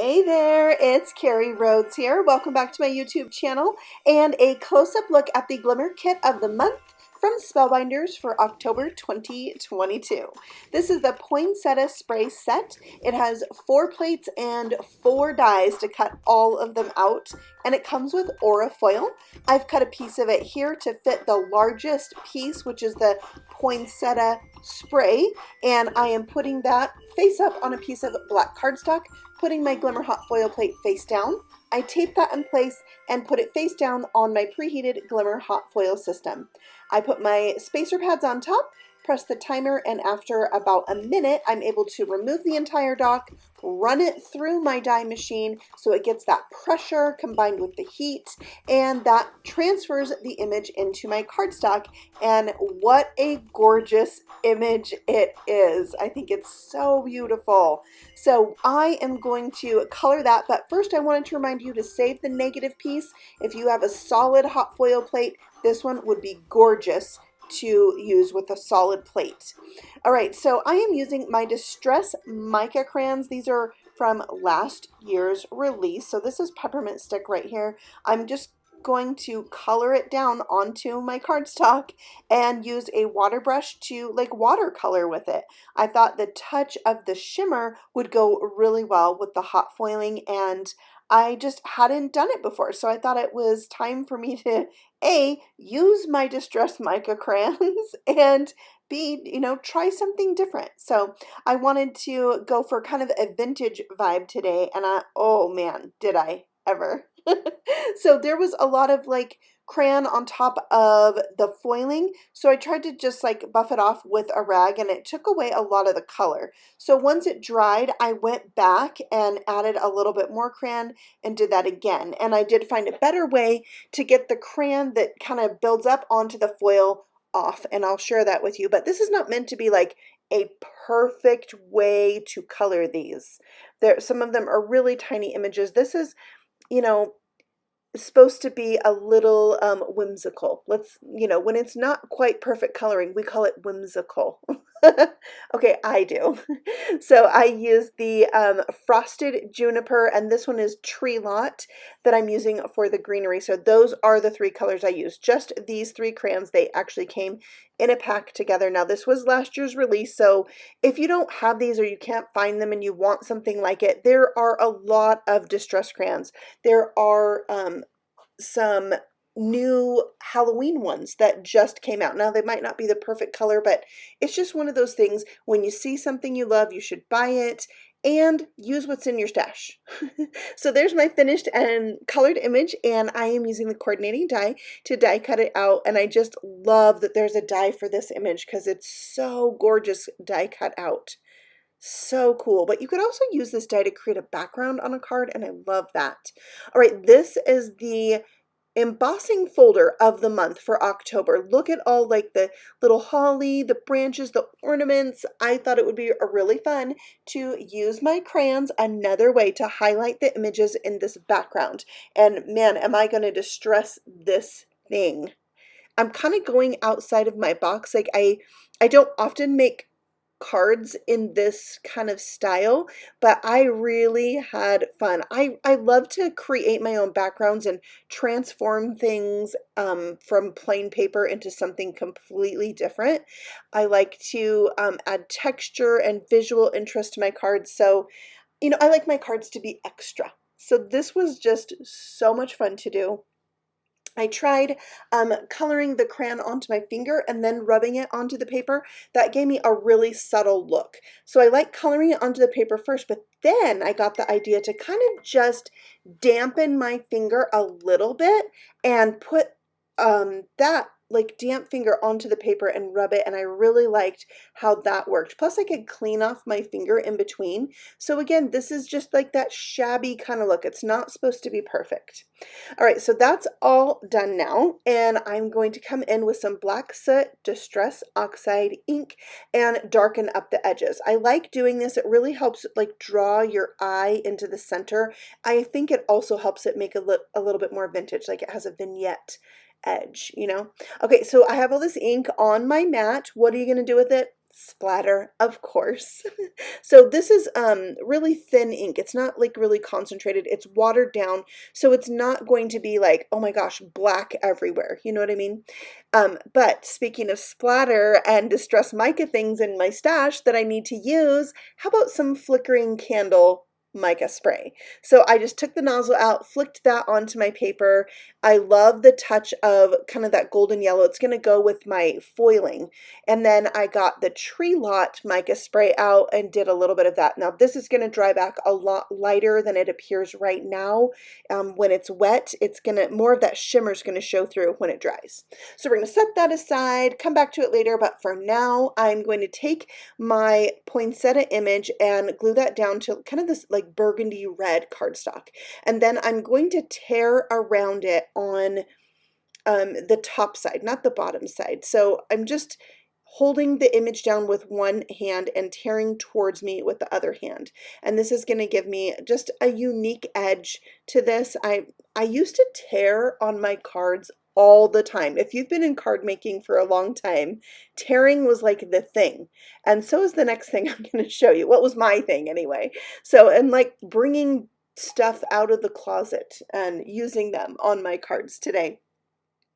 Hey there, it's Carrie Rhodes here. Welcome back to my YouTube channel and a close-up look at the Glimmer Kit of the month from Spellbinders for October 2022. This is the Poinsettia spray set. It has 4 plates and 4 dies to cut all of them out, and it comes with aura foil. I've cut a piece of it here to fit the largest piece, which is the Poinsettia spray, and I am putting that face up on a piece of black cardstock, putting my Glimmer hot foil plate face down. I tape that in place and put it face down on my preheated Glimmer hot foil system. I put my spacer pads on top, press the timer, and after about a minute, I'm able to remove the entire dock, run it through my die machine so it gets that pressure combined with the heat, and that transfers the image into my cardstock. And what a gorgeous image it is. I think it's so beautiful. So I am going to color that, but first I wanted to remind you to save the negative piece. If you have a solid hot foil plate, this one would be gorgeous to use with a solid plate. All right, so I am using my Distress Mica crayons. These are from last year's release. So this is peppermint stick right here. I'm just going to color it down onto my cardstock and use a water brush to like watercolor with it. I thought the touch of the shimmer would go really well with the hot foiling, and I just hadn't done it before, so I thought it was time for me to A, use my Distress Mica crayons, and B, try something different. So I wanted to go for kind of a vintage vibe today, and oh man, did I ever. So there was a lot of like crayon on top of the foiling, so I tried to just like buff it off with a rag, and it took away a lot of the color. So once it dried, I went back and added a little bit more crayon and did that again. And I did find a better way to get the crayon that kind of builds up onto the foil off, and I'll share that with you. But this is not meant to be like a perfect way to color these. Some of them are really tiny images. This is, supposed to be a little whimsical. When it's not quite perfect coloring, we call it whimsical. Okay, I do. So I use the Frosted Juniper, and this one is Tree Lot that I'm using for the greenery. So those are the 3 colors I use. Just these 3 crayons. They actually came in a pack together. Now this was last year's release, so if you don't have these or you can't find them and you want something like it, there are a lot of distress crayons. There are some new Halloween ones that just came out. Now they might not be the perfect color, but it's just one of those things. When you see something you love, you should buy it and use what's in your stash. So there's my finished and colored image, and I am using the coordinating die to die cut it out. And I just love that there's a die for this image because it's so gorgeous die cut out. So cool. But you could also use this die to create a background on a card, and I love that. All right, this is the embossing folder of the month for October. Look at all like the little holly, the branches, the ornaments. I thought it would be really fun to use my crayons another way to highlight the images in this background. And man, am I going to distress this thing. I'm kind of going outside of my box. Like I don't often make cards in this kind of style, but I really had fun. I love to create my own backgrounds and transform things from plain paper into something completely different. I like to add texture and visual interest to my cards. So, I like my cards to be extra. So this was just so much fun to do. I tried coloring the crayon onto my finger and then rubbing it onto the paper. That gave me a really subtle look. So I like coloring it onto the paper first, but then I got the idea to kind of just dampen my finger a little bit and put that like damp finger onto the paper and rub it, and I really liked how that worked. Plus I could clean off my finger in between. So again, this is just like that shabby kind of look. It's not supposed to be perfect. All right, so that's all done now, and I'm going to come in with some black soot Distress Oxide ink and darken up the edges. I like doing this. It really helps like draw your eye into the center. I think it also helps it make a little bit more vintage, like it has a vignette edge, Okay, so I have all this ink on my mat. What are you going to do with it? Splatter, of course. So this is really thin ink. It's not like really concentrated. It's watered down, so it's not going to be like, oh my gosh, black everywhere. You know what I mean? But speaking of splatter and distress mica things in my stash that I need to use, how about some flickering candle mica spray? So I just took the nozzle out, flicked that onto my paper. I love the touch of kind of that golden yellow. It's going to go with my foiling. And then I got the Tree Lot mica spray out and did a little bit of that. Now this is going to dry back a lot lighter than it appears right now. When it's wet, it's going to, more of that shimmer is going to show through when it dries. So we're going to set that aside, come back to it later, but for now I'm going to take my poinsettia image and glue that down to kind of this like burgundy red cardstock. And then I'm going to tear around it on the top side, not the bottom side. So I'm just holding the image down with one hand and tearing towards me with the other hand. And this is going to give me just a unique edge to this. I used to tear on my cards all the time. If you've been in card making for a long time, tearing was like the thing. And so is the next thing I'm going to show you. What was my thing anyway? So, and like bringing stuff out of the closet and using them on my cards today.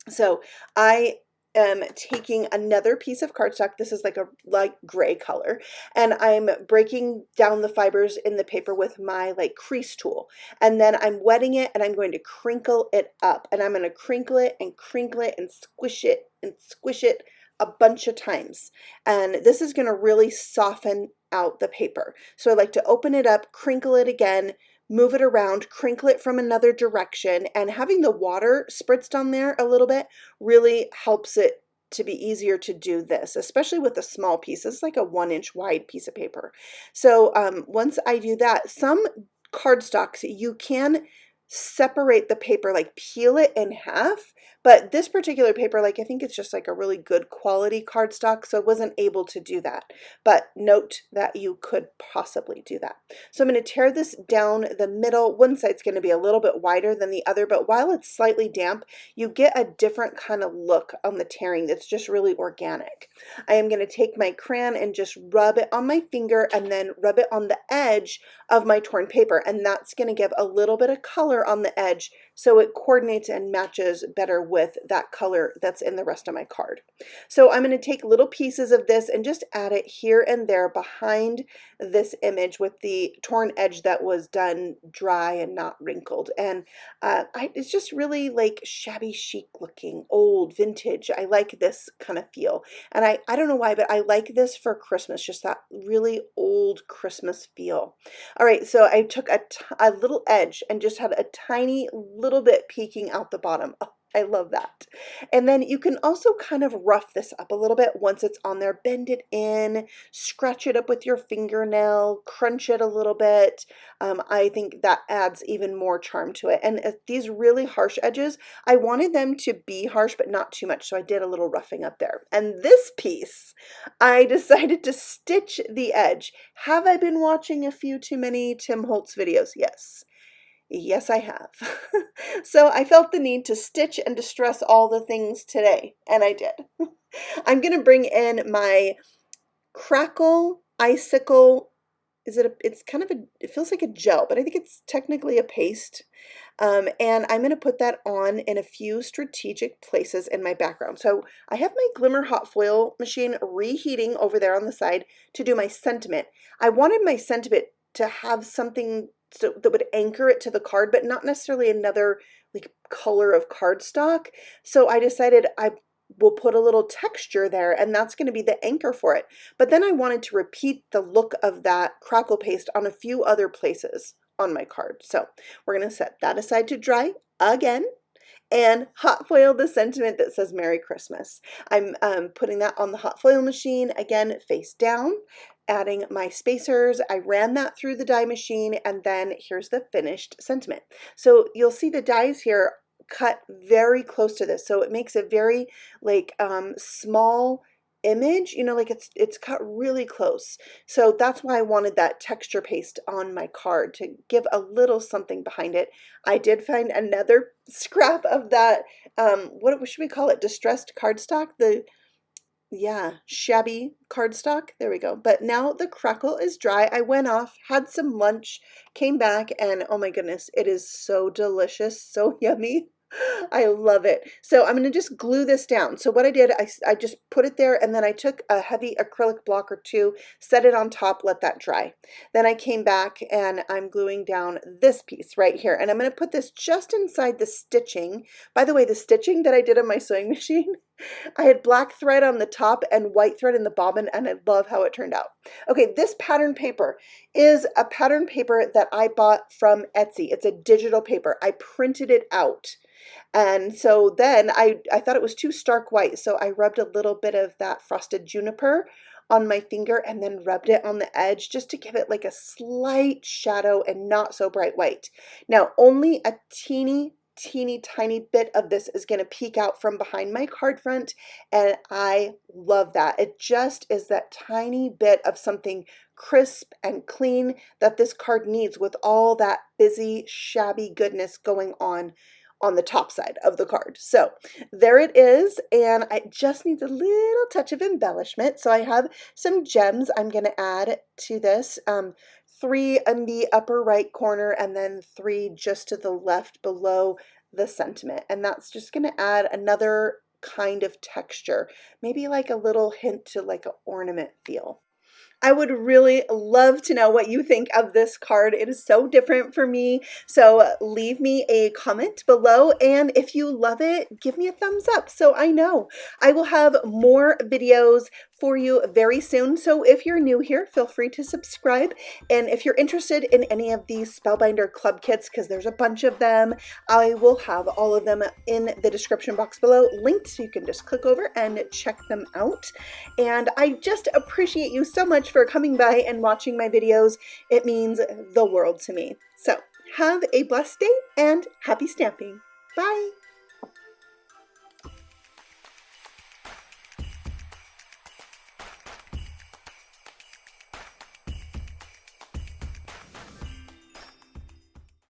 So I am taking another piece of cardstock. This is like a light gray color, and I'm breaking down the fibers in the paper with my like crease tool, and then I'm wetting it and I'm going to crinkle it up, and I'm going to crinkle it and squish it a bunch of times. And this is going to really soften out the paper. So I like to open it up, crinkle it again, move it around, crinkle it from another direction, and having the water spritzed on there a little bit really helps it to be easier to do this, especially with a small piece. It's like a 1-inch wide piece of paper. So once I do that, some cardstocks you can separate the paper, like peel it in half, but this particular paper, like I think it's just like a really good quality cardstock, so I wasn't able to do that. But note that you could possibly do that. So I'm going to tear this down the middle. One side's going to be a little bit wider than the other, but while it's slightly damp, you get a different kind of look on the tearing that's just really organic. I am going to take my crayon and just rub it on my finger and then rub it on the edge of my torn paper, and that's going to give a little bit of color on the edge so it coordinates and matches better with that color that's in the rest of my card. So I'm going to take little pieces of this and just add it here and there behind this image with the torn edge that was done dry and not wrinkled. And it's just really like shabby chic looking, old, vintage. I like this kind of feel. And I don't know why, but I like this for Christmas, just that really old Christmas feel. All right, so I took a little edge and just had a tiny little bit peeking out the bottom. Oh, I love that. And then you can also kind of rough this up a little bit once it's on there. Bend it in, scratch it up with your fingernail, crunch it a little bit. I think that adds even more charm to it. And these really harsh edges, I wanted them to be harsh, but not too much. So I did a little roughing up there. And this piece, I decided to stitch the edge. Have I been watching a few too many Tim Holtz videos? Yes. Yes, I have. So I felt the need to stitch and distress all the things today, and I did. I'm going to bring in my Crackle Icicle. It's kind of it feels like a gel, but I think it's technically a paste. And I'm going to put that on in a few strategic places in my background. So I have my Glimmer hot foil machine reheating over there on the side to do my sentiment. I wanted my sentiment to have something that would anchor it to the card, but not necessarily another like color of cardstock. So I decided I will put a little texture there, and that's going to be the anchor for it. But then I wanted to repeat the look of that crackle paste on a few other places on my card. So we're going to set that aside to dry again and hot foil the sentiment that says Merry Christmas. I'm putting that on the hot foil machine, again, face down, adding my spacers. I ran that through the die machine, and then here's the finished sentiment. So you'll see the dies here cut very close to this, so it makes a very like small image, you know, like it's cut really close. So that's why I wanted that texture paste on my card to give a little something behind it. I did find another scrap of that what should we call it, distressed cardstock, yeah, shabby cardstock. There we go. But now the crackle is dry. I went off, had some lunch, came back, and oh my goodness, it is so delicious, so yummy. I love it. So I'm going to just glue this down. So what I did, I just put it there, and then I took a heavy acrylic block or two, set it on top, let that dry. Then I came back and I'm gluing down this piece right here. And I'm going to put this just inside the stitching. By the way, the stitching that I did on my sewing machine, I had black thread on the top and white thread in the bobbin, and I love how it turned out. Okay, this pattern paper is a pattern paper that I bought from Etsy. It's a digital paper. I printed it out. And so then I thought it was too stark white, so I rubbed a little bit of that frosted juniper on my finger and then rubbed it on the edge just to give it like a slight shadow and not so bright white. Now, only a teeny tiny bit of this is going to peek out from behind my card front, and I love that. It just is that tiny bit of something crisp and clean that this card needs with all that busy, shabby goodness going on the top side of the card. So there it is, and it just needs a little touch of embellishment. So I have some gems I'm going to add to this. 3 in the upper right corner and then 3 just to the left below the sentiment. And that's just going to add another kind of texture, maybe like a little hint to like an ornament feel. I would really love to know what you think of this card. It is so different for me. So leave me a comment below, and if you love it, give me a thumbs up so I know. I will have more videos for you very soon. So if you're new here, feel free to subscribe. And if you're interested in any of these Spellbinder club kits, because there's a bunch of them, I will have all of them in the description box below linked, so you can just click over and check them out. And I just appreciate you so much for coming by and watching my videos. It means the world to me. So have a blessed day and happy stamping. Bye.